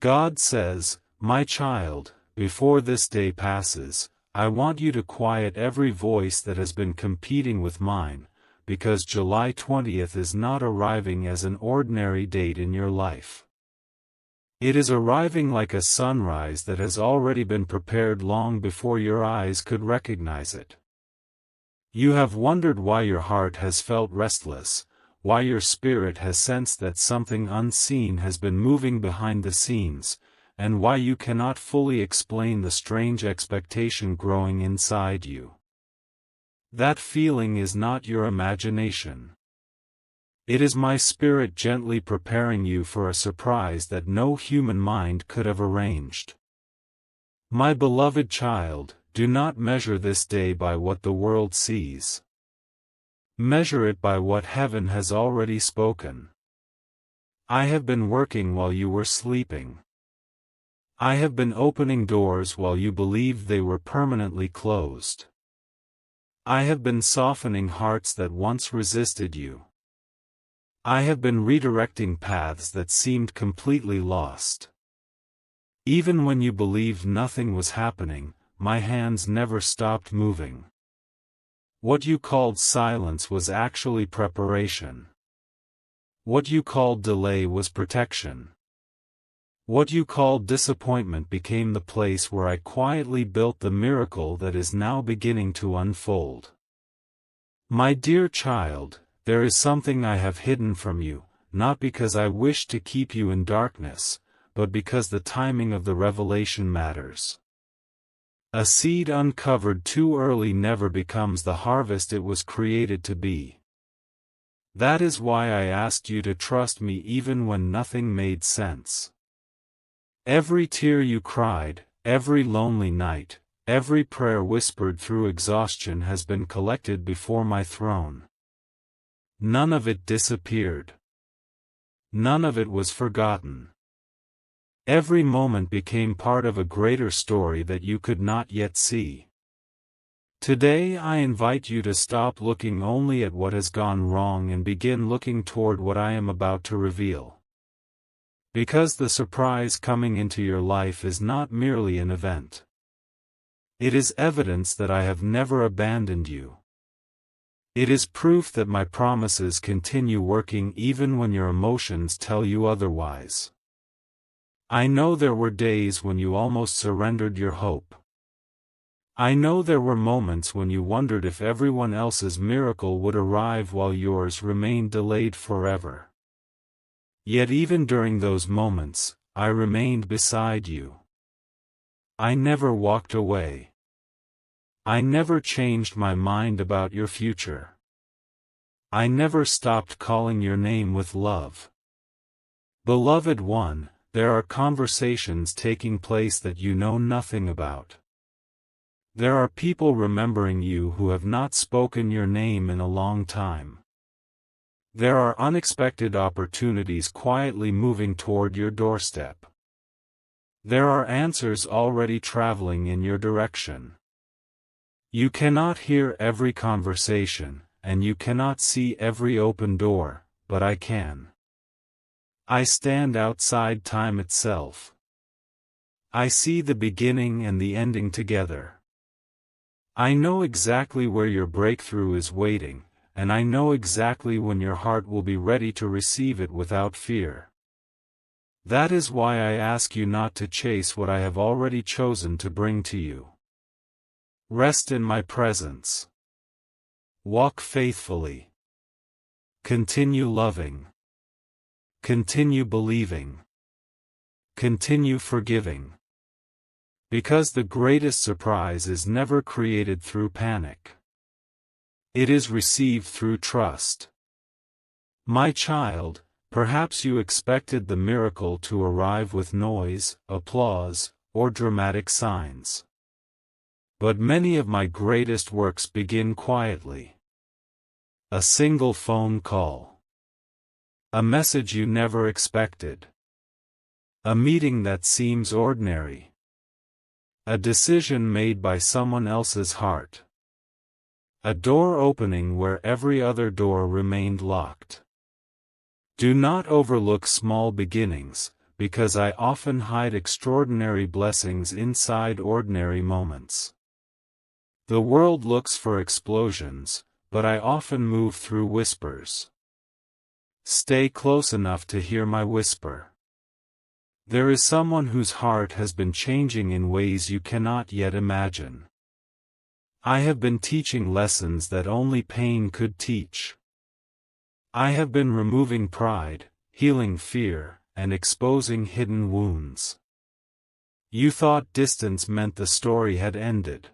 God says, "My child, before this day passes, I want you to quiet every voice that has been competing with mine, because July 20th is not arriving as an ordinary date in your life. It is arriving like a sunrise that has already been prepared long before your eyes could recognize it. You have wondered why your heart has felt restless, why your spirit has sensed that something unseen has been moving behind the scenes, and why you cannot fully explain the strange expectation growing inside you. That feeling is not your imagination. It is my spirit gently preparing you for a surprise that no human mind could have arranged. My beloved child, do not measure this day by what the world sees. Measure it by what heaven has already spoken. I have been working while you were sleeping. I have been opening doors while you believed they were permanently closed. I have been softening hearts that once resisted you. I have been redirecting paths that seemed completely lost. Even when you believed nothing was happening, my hands never stopped moving. What you called silence was actually preparation. What you called delay was protection. What you called disappointment became the place where I quietly built the miracle that is now beginning to unfold. My dear child, there is something I have hidden from you, not because I wish to keep you in darkness, but because the timing of the revelation matters. A seed uncovered too early never becomes the harvest it was created to be. That is why I asked you to trust me even when nothing made sense. Every tear you cried, every lonely night, every prayer whispered through exhaustion has been collected before my throne. None of it disappeared. None of it was forgotten. Every moment became part of a greater story that you could not yet see. Today I invite you to stop looking only at what has gone wrong and begin looking toward what I am about to reveal. Because the surprise coming into your life is not merely an event. It is evidence that I have never abandoned you. It is proof that my promises continue working even when your emotions tell you otherwise. I know there were days when you almost surrendered your hope. I know there were moments when you wondered if everyone else's miracle would arrive while yours remained delayed forever. Yet even during those moments, I remained beside you. I never walked away. I never changed my mind about your future. I never stopped calling your name with love. Beloved one, there are conversations taking place that you know nothing about. There are people remembering you who have not spoken your name in a long time. There are unexpected opportunities quietly moving toward your doorstep. There are answers already traveling in your direction. You cannot hear every conversation, and you cannot see every open door, but I can. I stand outside time itself. I see the beginning and the ending together. I know exactly where your breakthrough is waiting, and I know exactly when your heart will be ready to receive it without fear. That is why I ask you not to chase what I have already chosen to bring to you. Rest in my presence. Walk faithfully. Continue loving. Continue believing. Continue forgiving. Because the greatest surprise is never created through panic. It is received through trust. My child, perhaps you expected the miracle to arrive with noise, applause, or dramatic signs. But many of my greatest works begin quietly. A single phone call. A message you never expected. A meeting that seems ordinary. A decision made by someone else's heart. A door opening where every other door remained locked. Do not overlook small beginnings, because I often hide extraordinary blessings inside ordinary moments. The world looks for explosions, but I often move through whispers. Stay close enough to hear my whisper. There is someone whose heart has been changing in ways you cannot yet imagine. I have been teaching lessons that only pain could teach. I have been removing pride, healing fear, and exposing hidden wounds. You thought distance meant the story had ended.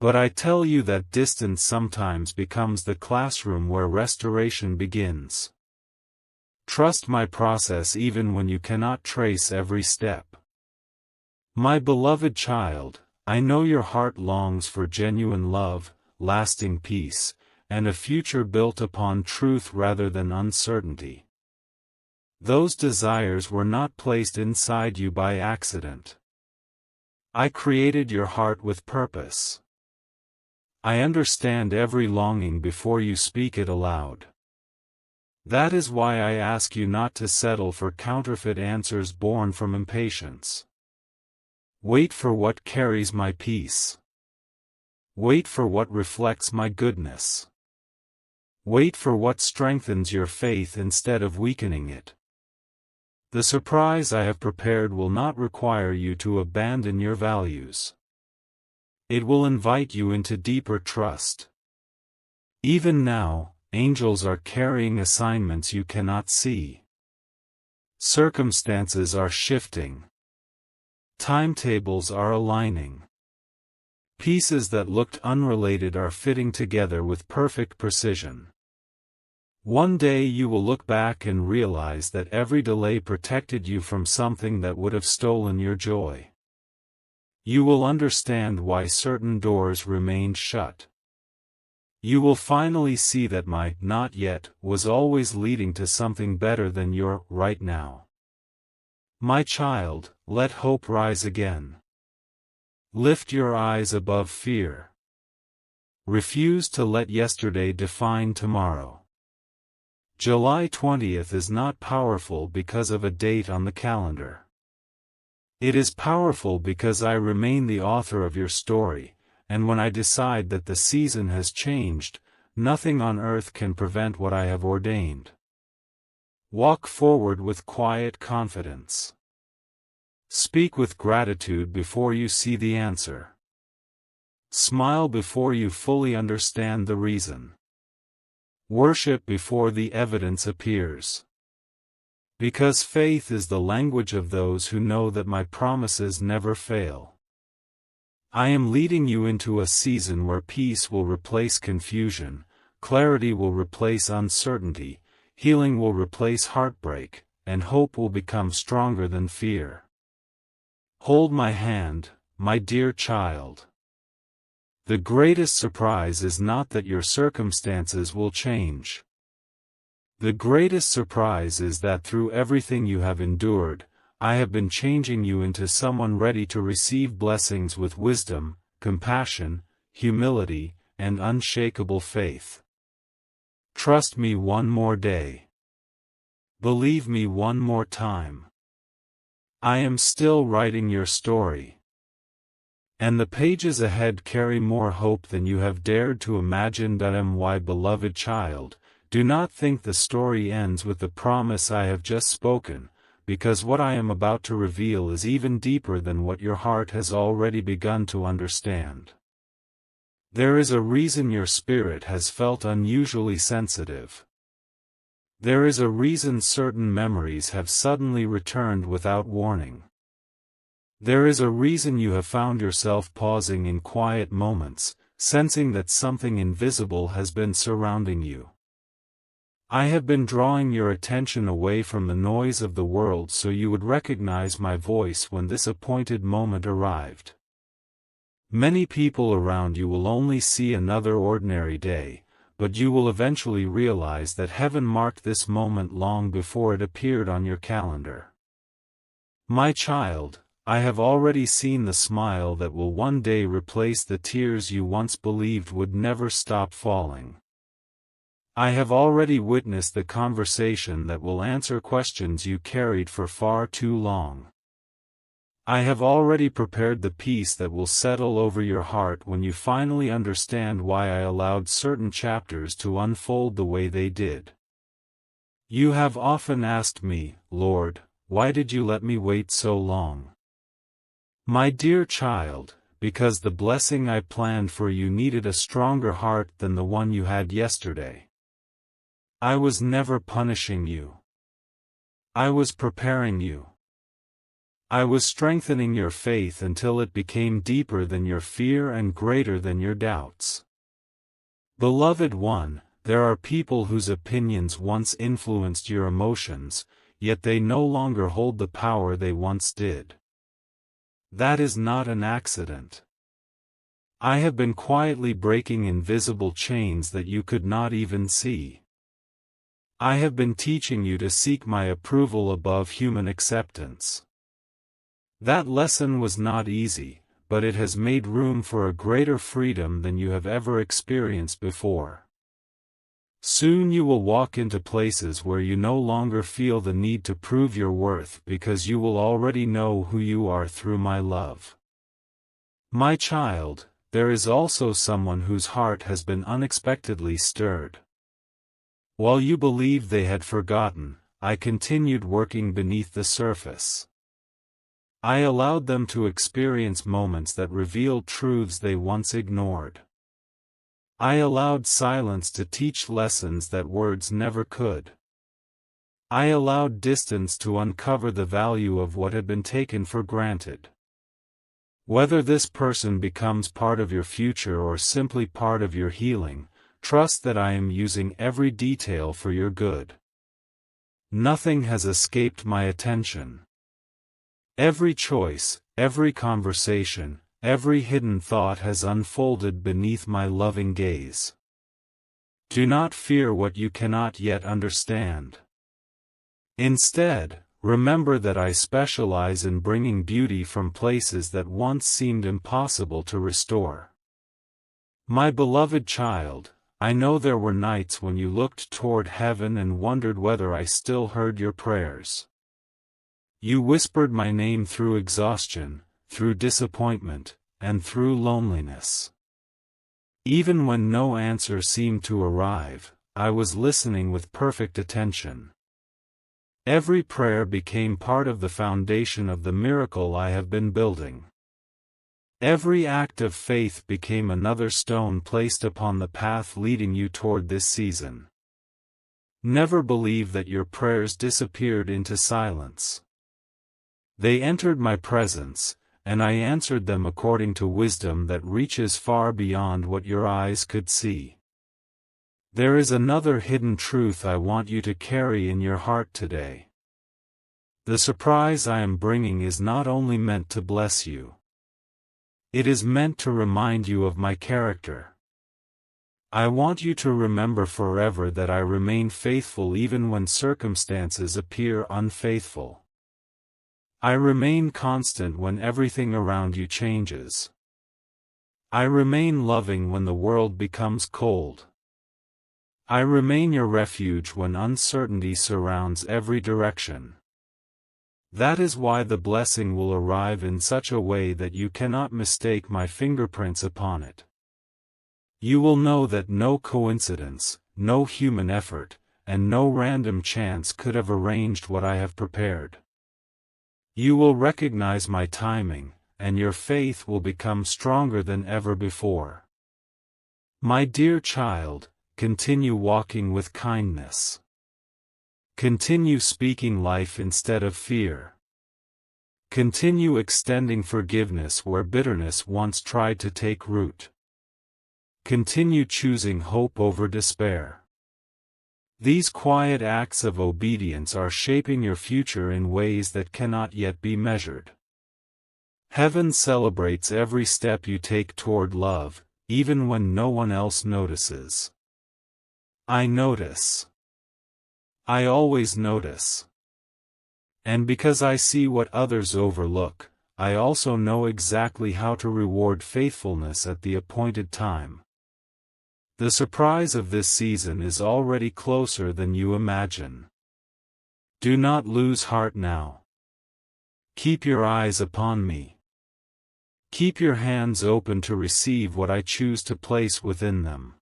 But I tell you that distance sometimes becomes the classroom where restoration begins. Trust my process even when you cannot trace every step. My beloved child, I know your heart longs for genuine love, lasting peace, and a future built upon truth rather than uncertainty. Those desires were not placed inside you by accident. I created your heart with purpose. I understand every longing before you speak it aloud. That is why I ask you not to settle for counterfeit answers born from impatience. Wait for what carries my peace. Wait for what reflects my goodness. Wait for what strengthens your faith instead of weakening it. The surprise I have prepared will not require you to abandon your values. It will invite you into deeper trust. Even now, angels are carrying assignments you cannot see. Circumstances are shifting. Timetables are aligning. Pieces that looked unrelated are fitting together with perfect precision. One day you will look back and realize that every delay protected you from something that would have stolen your joy. You will understand why certain doors remained shut. You will finally see that my "not yet" was always leading to something better than your "right now." My child, let hope rise again. Lift your eyes above fear. Refuse to let yesterday define tomorrow. July 20th is not powerful because of a date on the calendar. It is powerful because I remain the author of your story, and when I decide that the season has changed, nothing on earth can prevent what I have ordained. Walk forward with quiet confidence. Speak with gratitude before you see the answer. Smile before you fully understand the reason. Worship before the evidence appears. Because faith is the language of those who know that my promises never fail. I am leading you into a season where peace will replace confusion, clarity will replace uncertainty, healing will replace heartbreak, and hope will become stronger than fear. Hold my hand, my dear child. The greatest surprise is not that your circumstances will change. The greatest surprise is that through everything you have endured, I have been changing you into someone ready to receive blessings with wisdom, compassion, humility, and unshakable faith. Trust me one more day. Believe me one more time. I am still writing your story. And the pages ahead carry more hope than you have dared to imagine. My beloved child, do not think the story ends with the promise I have just spoken, because what I am about to reveal is even deeper than what your heart has already begun to understand. There is a reason your spirit has felt unusually sensitive. There is a reason certain memories have suddenly returned without warning. There is a reason you have found yourself pausing in quiet moments, sensing that something invisible has been surrounding you. I have been drawing your attention away from the noise of the world so you would recognize my voice when this appointed moment arrived. Many people around you will only see another ordinary day, but you will eventually realize that heaven marked this moment long before it appeared on your calendar. My child, I have already seen the smile that will one day replace the tears you once believed would never stop falling. I have already witnessed the conversation that will answer questions you carried for far too long. I have already prepared the peace that will settle over your heart when you finally understand why I allowed certain chapters to unfold the way they did. You have often asked me, Lord, why did you let me wait so long? My dear child, because the blessing I planned for you needed a stronger heart than the one you had yesterday. I was never punishing you. I was preparing you. I was strengthening your faith until it became deeper than your fear and greater than your doubts. Beloved one, there are people whose opinions once influenced your emotions, yet they no longer hold the power they once did. That is not an accident. I have been quietly breaking invisible chains that you could not even see. I have been teaching you to seek my approval above human acceptance. That lesson was not easy, but it has made room for a greater freedom than you have ever experienced before. Soon you will walk into places where you no longer feel the need to prove your worth because you will already know who you are through my love. My child, there is also someone whose heart has been unexpectedly stirred. While you believed they had forgotten, I continued working beneath the surface. I allowed them to experience moments that revealed truths they once ignored. I allowed silence to teach lessons that words never could. I allowed distance to uncover the value of what had been taken for granted. Whether this person becomes part of your future or simply part of your healing, trust that I am using every detail for your good. Nothing has escaped my attention. Every choice, every conversation, every hidden thought has unfolded beneath my loving gaze. Do not fear what you cannot yet understand. Instead, remember that I specialize in bringing beauty from places that once seemed impossible to restore. My beloved child, I know there were nights when you looked toward heaven and wondered whether I still heard your prayers. You whispered my name through exhaustion, through disappointment, and through loneliness. Even when no answer seemed to arrive, I was listening with perfect attention. Every prayer became part of the foundation of the miracle I have been building. Every act of faith became another stone placed upon the path leading you toward this season. Never believe that your prayers disappeared into silence. They entered my presence, and I answered them according to wisdom that reaches far beyond what your eyes could see. There is another hidden truth I want you to carry in your heart today. The surprise I am bringing is not only meant to bless you. It is meant to remind you of my character. I want you to remember forever that I remain faithful even when circumstances appear unfaithful. I remain constant when everything around you changes. I remain loving when the world becomes cold. I remain your refuge when uncertainty surrounds every direction. That is why the blessing will arrive in such a way that you cannot mistake my fingerprints upon it. You will know that no coincidence, no human effort, and no random chance could have arranged what I have prepared. You will recognize my timing, and your faith will become stronger than ever before. My dear child, continue walking with kindness. Continue speaking life instead of fear. Continue extending forgiveness where bitterness once tried to take root. Continue choosing hope over despair. These quiet acts of obedience are shaping your future in ways that cannot yet be measured. Heaven celebrates every step you take toward love, even when no one else notices. I notice. I always notice. And because I see what others overlook, I also know exactly how to reward faithfulness at the appointed time. The surprise of this season is already closer than you imagine. Do not lose heart now. Keep your eyes upon me. Keep your hands open to receive what I choose to place within them.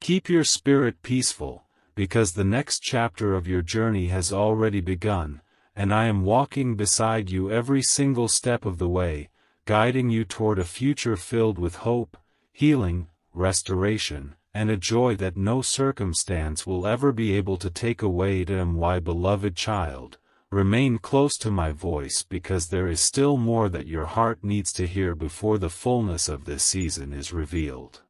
Keep your spirit peaceful, because the next chapter of your journey has already begun, and I am walking beside you every single step of the way, guiding you toward a future filled with hope, healing, restoration, and a joy that no circumstance will ever be able to take away. My beloved child, remain close to my voice, because there is still more that your heart needs to hear before the fullness of this season is revealed.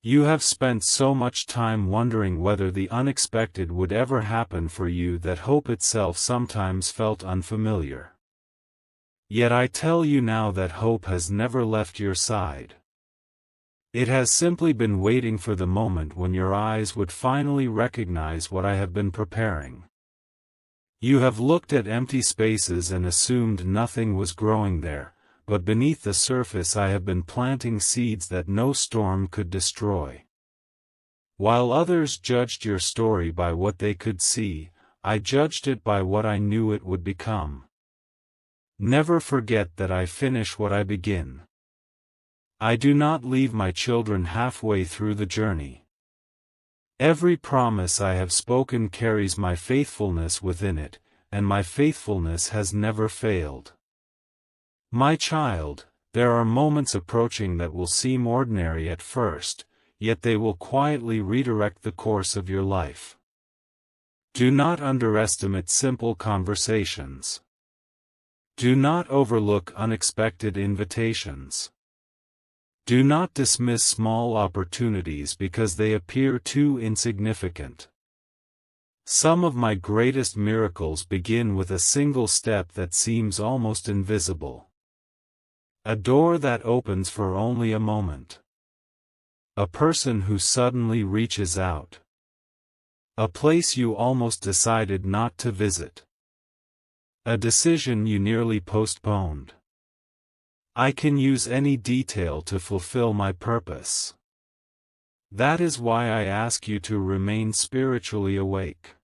You have spent so much time wondering whether the unexpected would ever happen for you that hope itself sometimes felt unfamiliar. Yet I tell you now that hope has never left your side. It has simply been waiting for the moment when your eyes would finally recognize what I have been preparing. You have looked at empty spaces and assumed nothing was growing there, but beneath the surface I have been planting seeds that no storm could destroy. While others judged your story by what they could see, I judged it by what I knew it would become. Never forget that I finish what I begin. I do not leave my children halfway through the journey. Every promise I have spoken carries my faithfulness within it, and my faithfulness has never failed. My child, there are moments approaching that will seem ordinary at first, yet they will quietly redirect the course of your life. Do not underestimate simple conversations. Do not overlook unexpected invitations. Do not dismiss small opportunities because they appear too insignificant. Some of my greatest miracles begin with a single step that seems almost invisible. A door that opens for only a moment. A person who suddenly reaches out. A place you almost decided not to visit. A decision you nearly postponed. I can use any detail to fulfill my purpose. That is why I ask you to remain spiritually awake.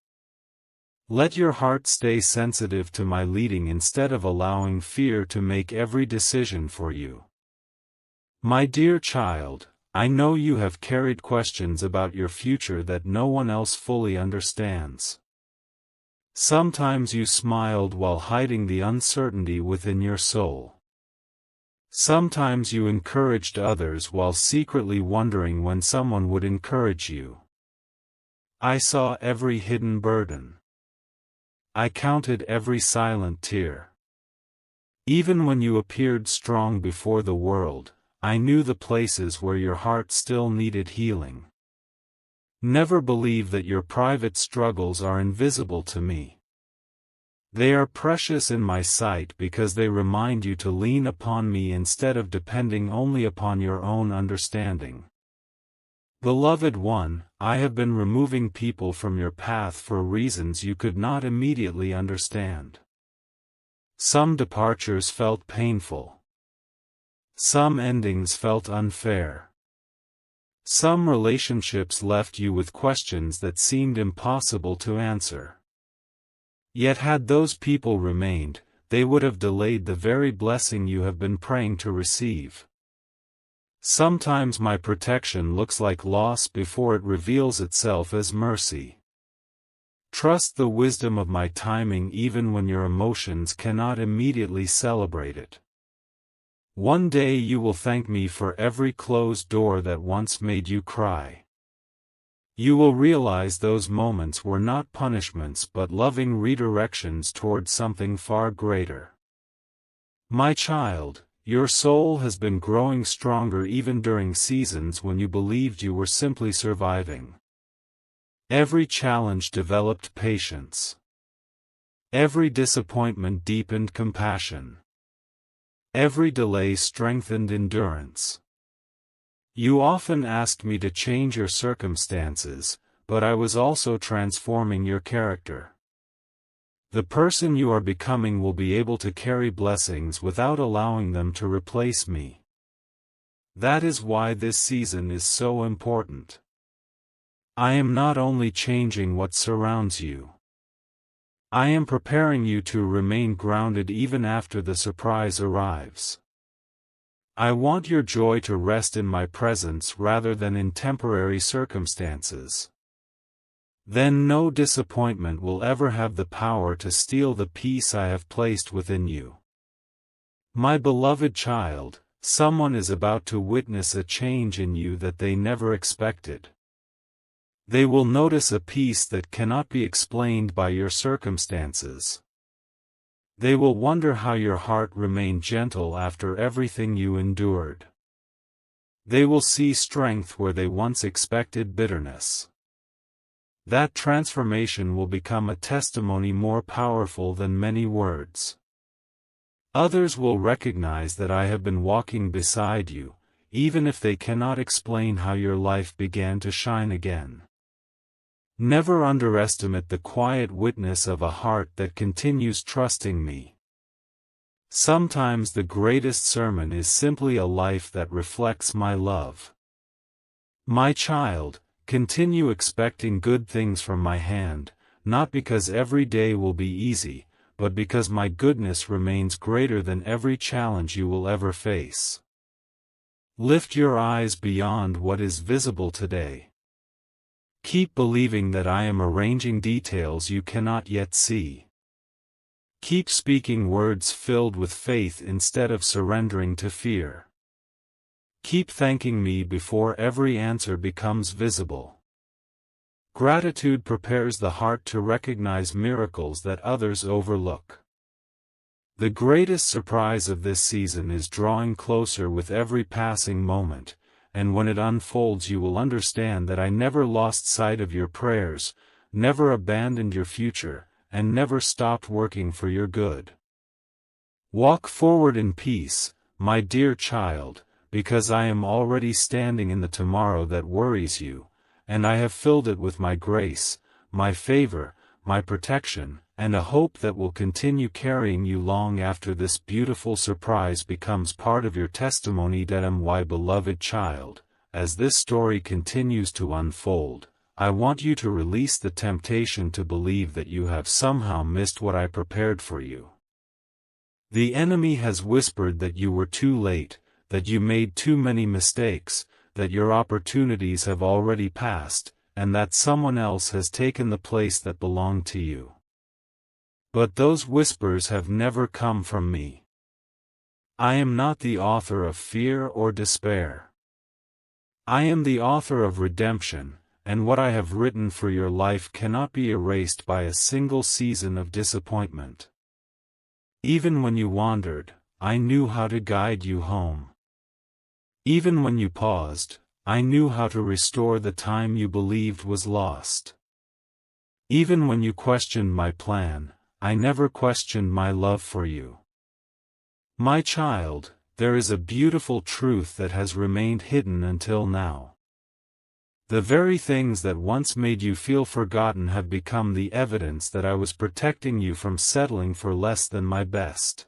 Let your heart stay sensitive to my leading instead of allowing fear to make every decision for you. My dear child, I know you have carried questions about your future that no one else fully understands. Sometimes you smiled while hiding the uncertainty within your soul. Sometimes you encouraged others while secretly wondering when someone would encourage you. I saw every hidden burden. I counted every silent tear. Even when you appeared strong before the world, I knew the places where your heart still needed healing. Never believe that your private struggles are invisible to me. They are precious in my sight because they remind you to lean upon me instead of depending only upon your own understanding. Beloved one, I have been removing people from your path for reasons you could not immediately understand. Some departures felt painful. Some endings felt unfair. Some relationships left you with questions that seemed impossible to answer. Yet had those people remained, they would have delayed the very blessing you have been praying to receive. Sometimes my protection looks like loss before it reveals itself as mercy. Trust the wisdom of my timing even when your emotions cannot immediately celebrate it. One day you will thank me for every closed door that once made you cry. You will realize those moments were not punishments but loving redirections toward something far greater. My child, your soul has been growing stronger even during seasons when you believed you were simply surviving. Every challenge developed patience. Every disappointment deepened compassion. Every delay strengthened endurance. You often asked me to change your circumstances, but I was also transforming your character. The person you are becoming will be able to carry blessings without allowing them to replace me. That is why this season is so important. I am not only changing what surrounds you. I am preparing you to remain grounded even after the surprise arrives. I want your joy to rest in my presence rather than in temporary circumstances. Then no disappointment will ever have the power to steal the peace I have placed within you. My beloved child, someone is about to witness a change in you that they never expected. They will notice a peace that cannot be explained by your circumstances. They will wonder how your heart remained gentle after everything you endured. They will see strength where they once expected bitterness. That transformation will become a testimony more powerful than many words. Others will recognize that I have been walking beside you, even if they cannot explain how your life began to shine again. Never underestimate the quiet witness of a heart that continues trusting me. Sometimes the greatest sermon is simply a life that reflects my love. My child, continue expecting good things from my hand, not because every day will be easy, but because my goodness remains greater than every challenge you will ever face. Lift your eyes beyond what is visible today. Keep believing that I am arranging details you cannot yet see. Keep speaking words filled with faith instead of surrendering to fear. Keep thanking me before every answer becomes visible. Gratitude prepares the heart to recognize miracles that others overlook. The greatest surprise of this season is drawing closer with every passing moment, and when it unfolds you will understand that I never lost sight of your prayers, never abandoned your future, and never stopped working for your good. Walk forward in peace, my dear child, because I am already standing in the tomorrow that worries you, and I have filled it with my grace, my favor, my protection, and a hope that will continue carrying you long after this beautiful surprise becomes part of your testimony. My beloved child, as this story continues to unfold, I want you to release the temptation to believe that you have somehow missed what I prepared for you. The enemy has whispered that you were too late, that you made too many mistakes, that your opportunities have already passed, and that someone else has taken the place that belonged to you. But those whispers have never come from me. I am not the author of fear or despair. I am the author of redemption, and what I have written for your life cannot be erased by a single season of disappointment. Even when you wandered, I knew how to guide you home. Even when you paused, I knew how to restore the time you believed was lost. Even when you questioned my plan, I never questioned my love for you. My child, there is a beautiful truth that has remained hidden until now. The very things that once made you feel forgotten have become the evidence that I was protecting you from settling for less than my best.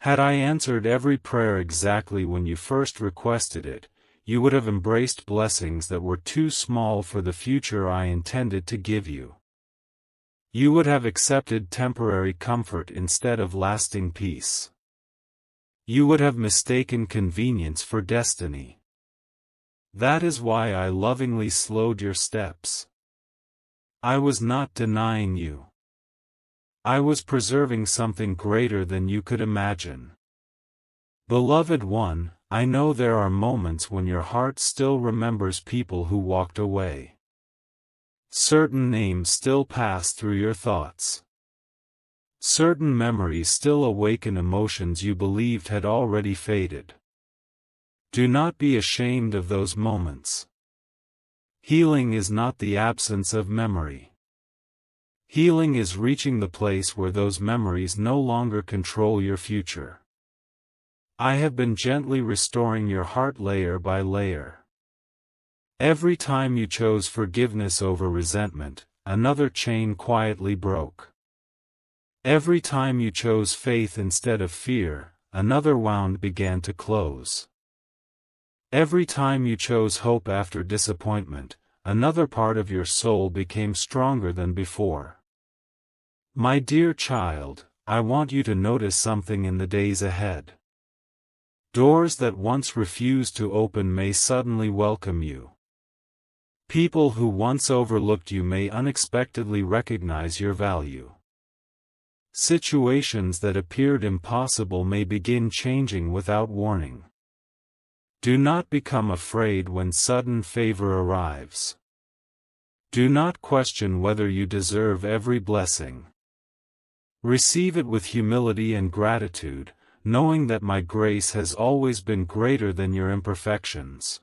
Had I answered every prayer exactly when you first requested it, you would have embraced blessings that were too small for the future I intended to give you. You would have accepted temporary comfort instead of lasting peace. You would have mistaken convenience for destiny. That is why I lovingly slowed your steps. I was not denying you. I was preserving something greater than you could imagine. Beloved one, I know there are moments when your heart still remembers people who walked away. Certain names still pass through your thoughts. Certain memories still awaken emotions you believed had already faded. Do not be ashamed of those moments. Healing is not the absence of memory. Healing is reaching the place where those memories no longer control your future. I have been gently restoring your heart layer by layer. Every time you chose forgiveness over resentment, another chain quietly broke. Every time you chose faith instead of fear, another wound began to close. Every time you chose hope after disappointment, another part of your soul became stronger than before. My dear child, I want you to notice something in the days ahead. Doors that once refused to open may suddenly welcome you. People who once overlooked you may unexpectedly recognize your value. Situations that appeared impossible may begin changing without warning. Do not become afraid when sudden favor arrives. Do not question whether you deserve every blessing. Receive it with humility and gratitude, knowing that my grace has always been greater than your imperfections.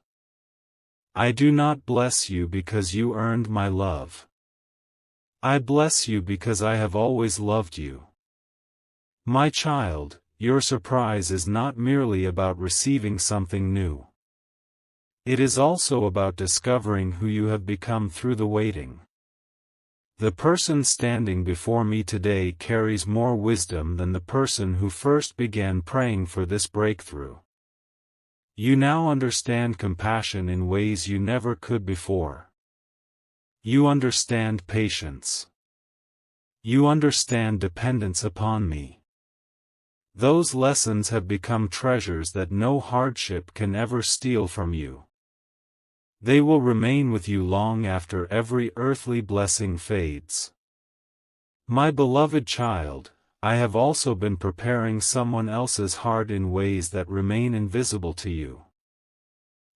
I do not bless you because you earned my love. I bless you because I have always loved you. My child, your surprise is not merely about receiving something new. It is also about discovering who you have become through the waiting. The person standing before me today carries more wisdom than the person who first began praying for this breakthrough. You now understand compassion in ways you never could before. You understand patience. You understand dependence upon me. Those lessons have become treasures that no hardship can ever steal from you. They will remain with you long after every earthly blessing fades. My beloved child, I have also been preparing someone else's heart in ways that remain invisible to you.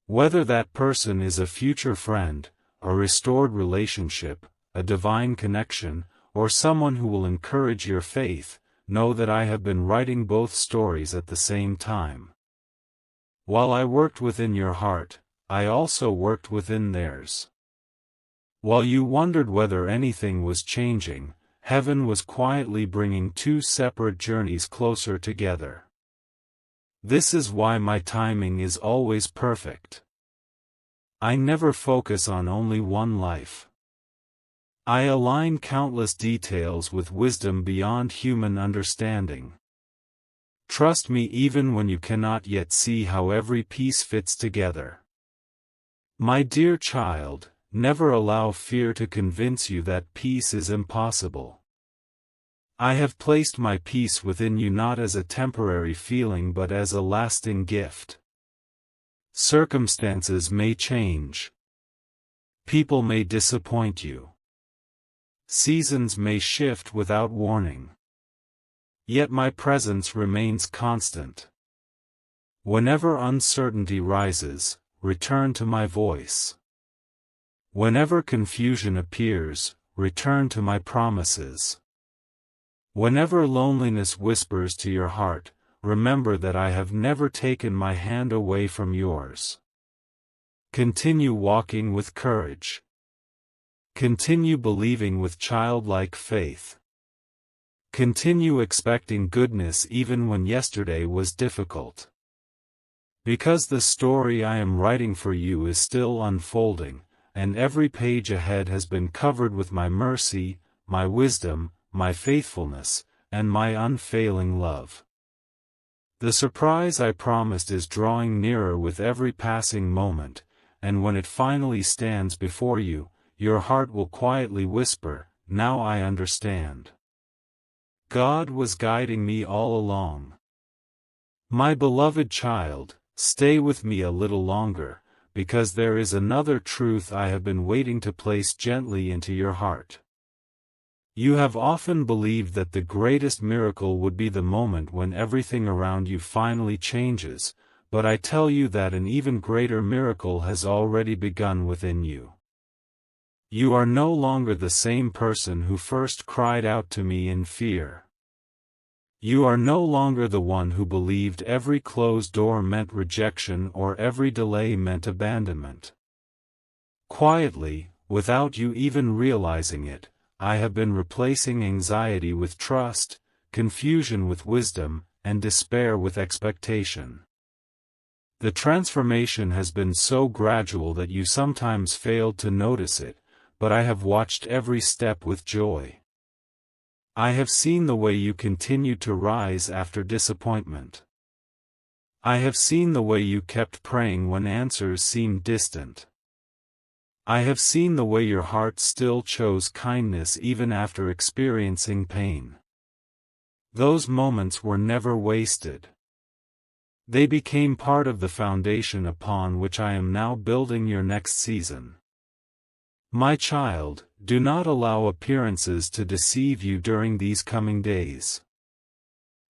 Whether that person is a future friend, a restored relationship, a divine connection, or someone who will encourage your faith, know that I have been writing both stories at the same time. While I worked within your heart, I also worked within theirs. While you wondered whether anything was changing, heaven was quietly bringing two separate journeys closer together. This is why my timing is always perfect. I never focus on only one life. I align countless details with wisdom beyond human understanding. Trust me even when you cannot yet see how every piece fits together. My dear child, never allow fear to convince you that peace is impossible. I have placed my peace within you not as a temporary feeling but as a lasting gift. Circumstances may change. People may disappoint you. Seasons may shift without warning. Yet my presence remains constant. Whenever uncertainty rises, return to my voice. Whenever confusion appears, return to my promises. Whenever loneliness whispers to your heart, remember that I have never taken my hand away from yours. Continue walking with courage. Continue believing with childlike faith. Continue expecting goodness even when yesterday was difficult. Because the story I am writing for you is still unfolding, and every page ahead has been covered with my mercy, my wisdom, my faithfulness, and my unfailing love. The surprise I promised is drawing nearer with every passing moment, and when it finally stands before you, your heart will quietly whisper, "Now I understand." God was guiding me all along. My beloved child, stay with me a little longer, because there is another truth I have been waiting to place gently into your heart. You have often believed that the greatest miracle would be the moment when everything around you finally changes, but I tell you that an even greater miracle has already begun within you. You are no longer the same person who first cried out to me in fear. You are no longer the one who believed every closed door meant rejection or every delay meant abandonment. Quietly, without you even realizing it, I have been replacing anxiety with trust, confusion with wisdom, and despair with expectation. The transformation has been so gradual that you sometimes failed to notice it, but I have watched every step with joy. I have seen the way you continued to rise after disappointment. I have seen the way you kept praying when answers seemed distant. I have seen the way your heart still chose kindness even after experiencing pain. Those moments were never wasted. They became part of the foundation upon which I am now building your next season. My child, do not allow appearances to deceive you during these coming days.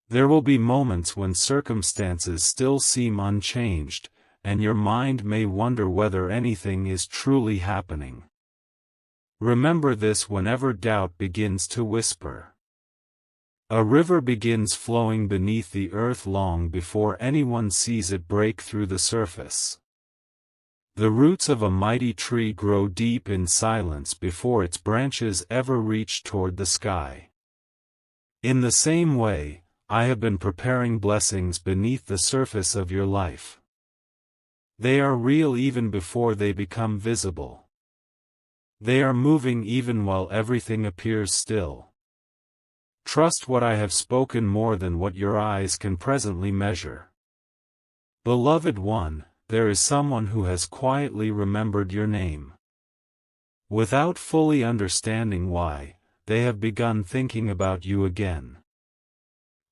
There will be moments when circumstances still seem unchanged, and your mind may wonder whether anything is truly happening. Remember this whenever doubt begins to whisper. A river begins flowing beneath the earth long before anyone sees it break through the surface. The roots of a mighty tree grow deep in silence before its branches ever reach toward the sky. In the same way, I have been preparing blessings beneath the surface of your life. They are real even before they become visible. They are moving even while everything appears still. Trust what I have spoken more than what your eyes can presently measure. Beloved one, there is someone who has quietly remembered your name. Without fully understanding why, they have begun thinking about you again.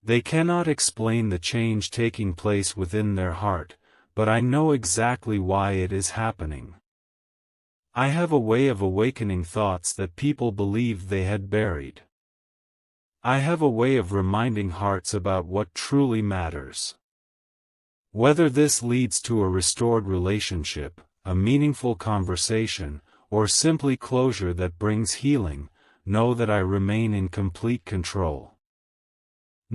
They cannot explain the change taking place within their heart, but I know exactly why it is happening. I have a way of awakening thoughts that people believed they had buried. I have a way of reminding hearts about what truly matters. Whether this leads to a restored relationship, a meaningful conversation, or simply closure that brings healing, know that I remain in complete control.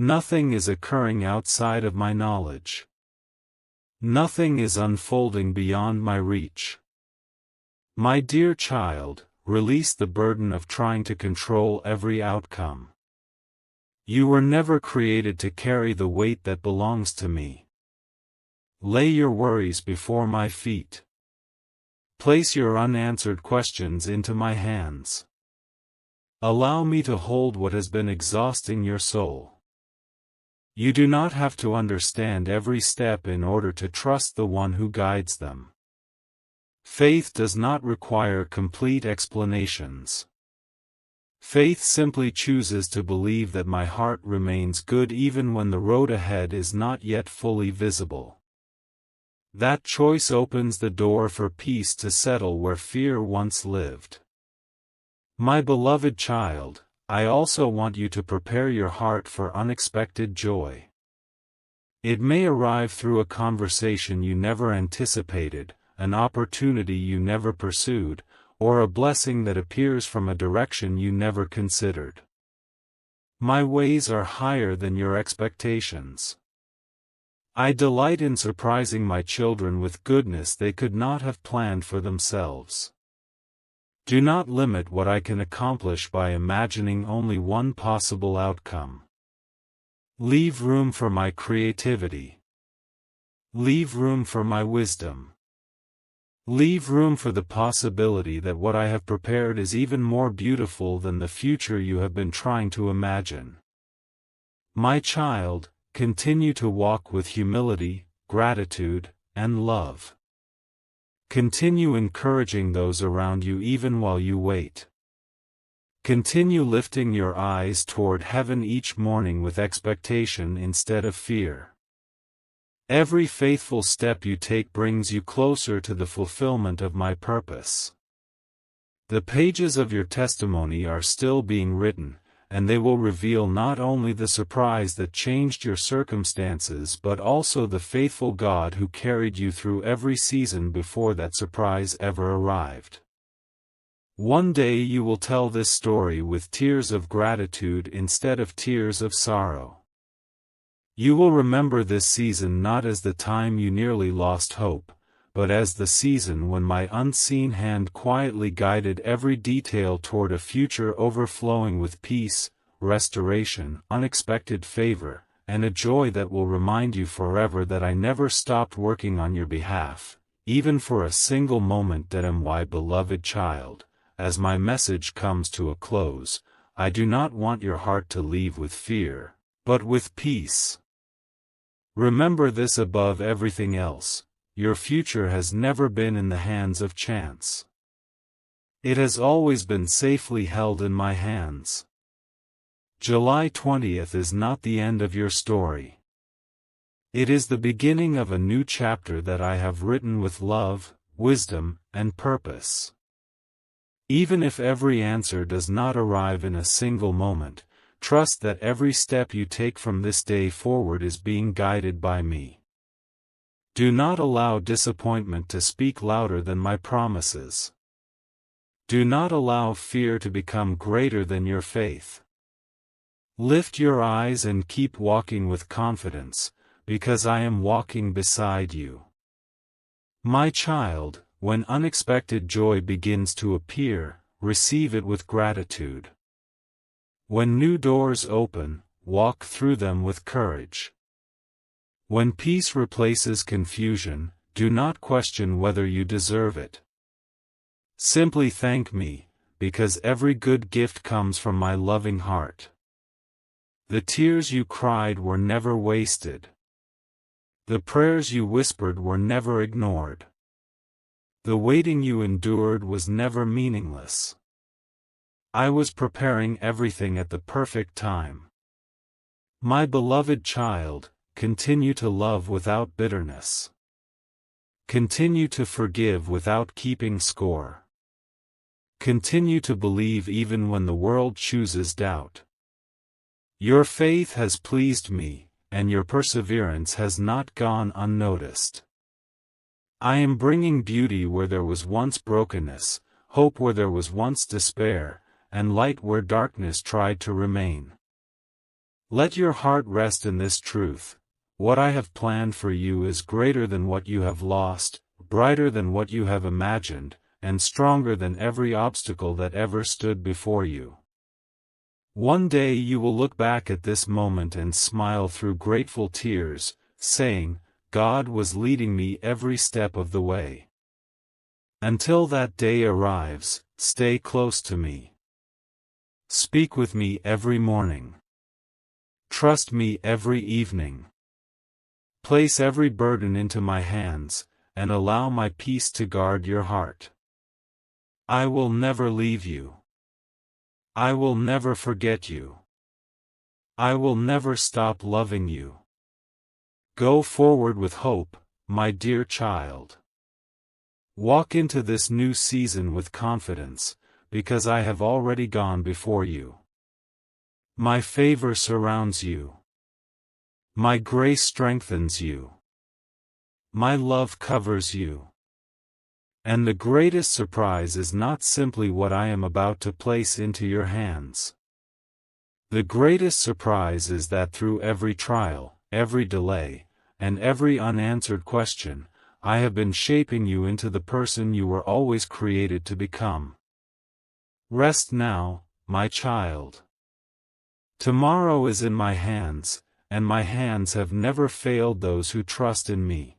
Nothing is occurring outside of my knowledge. Nothing is unfolding beyond my reach. My dear child, release the burden of trying to control every outcome. You were never created to carry the weight that belongs to me. Lay your worries before my feet. Place your unanswered questions into my hands. Allow me to hold what has been exhausting your soul. You do not have to understand every step in order to trust the one who guides them. Faith does not require complete explanations. Faith simply chooses to believe that my heart remains good even when the road ahead is not yet fully visible. That choice opens the door for peace to settle where fear once lived. My beloved child, I also want you to prepare your heart for unexpected joy. It may arrive through a conversation you never anticipated, an opportunity you never pursued, or a blessing that appears from a direction you never considered. My ways are higher than your expectations. I delight in surprising my children with goodness they could not have planned for themselves. Do not limit what I can accomplish by imagining only one possible outcome. Leave room for my creativity. Leave room for my wisdom. Leave room for the possibility that what I have prepared is even more beautiful than the future you have been trying to imagine. My child, continue to walk with humility, gratitude, and love. Continue encouraging those around you even while you wait. Continue lifting your eyes toward heaven each morning with expectation instead of fear. Every faithful step you take brings you closer to the fulfillment of my purpose. The pages of your testimony are still being written, and they will reveal not only the surprise that changed your circumstances but also the faithful God who carried you through every season before that surprise ever arrived. One day you will tell this story with tears of gratitude instead of tears of sorrow. You will remember this season not as the time you nearly lost hope, but as the season when my unseen hand quietly guided every detail toward a future overflowing with peace, restoration, unexpected favor, and a joy that will remind you forever that I never stopped working on your behalf, even for a single moment. That am why, beloved child, as my message comes to a close, I do not want your heart to leave with fear, but with peace. Remember this above everything else: your future has never been in the hands of chance. It has always been safely held in my hands. July 20th is not the end of your story. It is the beginning of a new chapter that I have written with love, wisdom, and purpose. Even if every answer does not arrive in a single moment, trust that every step you take from this day forward is being guided by me. Do not allow disappointment to speak louder than my promises. Do not allow fear to become greater than your faith. Lift your eyes and keep walking with confidence, because I am walking beside you. My child, when unexpected joy begins to appear, receive it with gratitude. When new doors open, walk through them with courage. When peace replaces confusion, do not question whether you deserve it. Simply thank me, because every good gift comes from my loving heart. The tears you cried were never wasted. The prayers you whispered were never ignored. The waiting you endured was never meaningless. I was preparing everything at the perfect time. My beloved child, continue to love without bitterness. Continue to forgive without keeping score. Continue to believe even when the world chooses doubt. Your faith has pleased me, and your perseverance has not gone unnoticed. I am bringing beauty where there was once brokenness, hope where there was once despair, and light where darkness tried to remain. Let your heart rest in this truth: what I have planned for you is greater than what you have lost, brighter than what you have imagined, and stronger than every obstacle that ever stood before you. One day you will look back at this moment and smile through grateful tears, saying, God was leading me every step of the way. Until that day arrives, stay close to me. Speak with me every morning. Trust me every evening. Place every burden into my hands, and allow my peace to guard your heart. I will never leave you. I will never forget you. I will never stop loving you. Go forward with hope, my dear child. Walk into this new season with confidence, because I have already gone before you. My favor surrounds you. My grace strengthens you. My love covers you. And the greatest surprise is not simply what I am about to place into your hands. The greatest surprise is that through every trial, every delay, and every unanswered question, I have been shaping you into the person you were always created to become. Rest now, my child. Tomorrow is in my hands, and my hands have never failed those who trust in me.